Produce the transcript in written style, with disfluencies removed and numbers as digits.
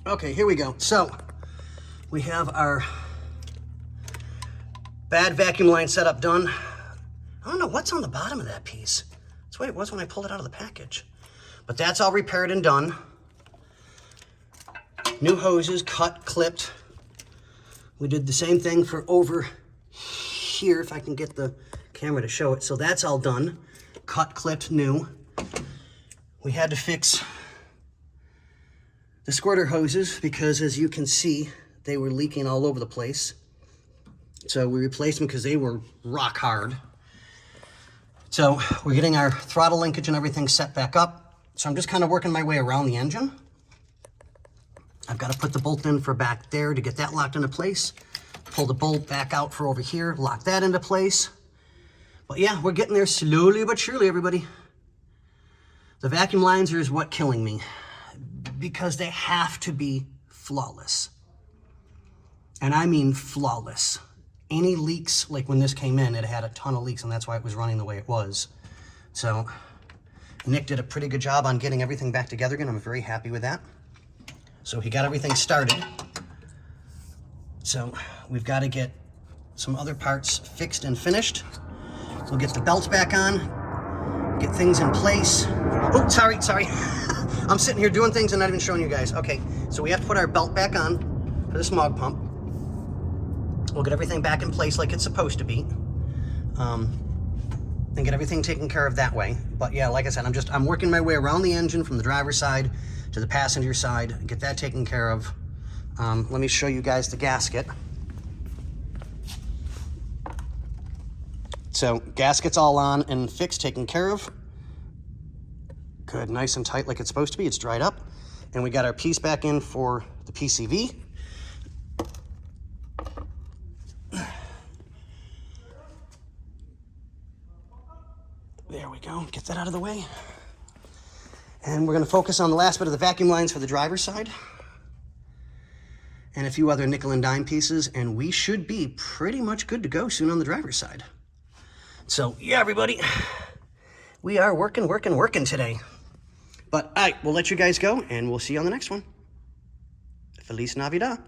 Okay, here we go. So we have our bad vacuum line setup done. I don't know what's on the bottom of that piece. That's the way it was when I pulled it out of the package. But that's all repaired and done. New hoses, cut, clipped. We did the same thing for over here, if I can get the camera to show it. So that's all done. Cut, clipped, new. We had to fix the squirter hoses because, as you can see, they were leaking all over the place. So we replaced them because they were rock hard. So we're getting our throttle linkage and everything set back up. So I'm just kind of working my way around the engine. I've got to put the bolt in for back there to get that locked into place. Pull the bolt back out for over here, lock that into place. But yeah, we're getting there slowly but surely, everybody. The vacuum lines is what killing me because they have to be flawless. And I mean flawless. Any leaks, like when this came in, it had a ton of leaks, and that's why it was running the way it was. So Nick did a pretty good job on getting everything back together again. I'm very happy with that. So he got everything started. So we've got to get some other parts fixed and finished. We'll get the belt back on, get things in place. Oh, sorry. I'm sitting here doing things and not even showing you guys. Okay, so we have to put our belt back on for the smog pump. We'll get everything back in place like it's supposed to be, and get everything taken care of that way. But yeah, like I said, I'm working my way around the engine from the driver's side to the passenger side, get that taken care of. Let me show you guys the gasket. So gasket's all on and fixed, taken care of. Good, nice and tight like it's supposed to be. It's dried up. And we got our piece back in for the PCV. There we go, get that out of the way. And we're gonna focus on the last bit of the vacuum lines for the driver's side and a few other nickel and dime pieces, and we should be pretty much good to go soon on the driver's side. So yeah, everybody, we are working today. But all right, we'll let you guys go and we'll see you on the next one. Feliz Navidad.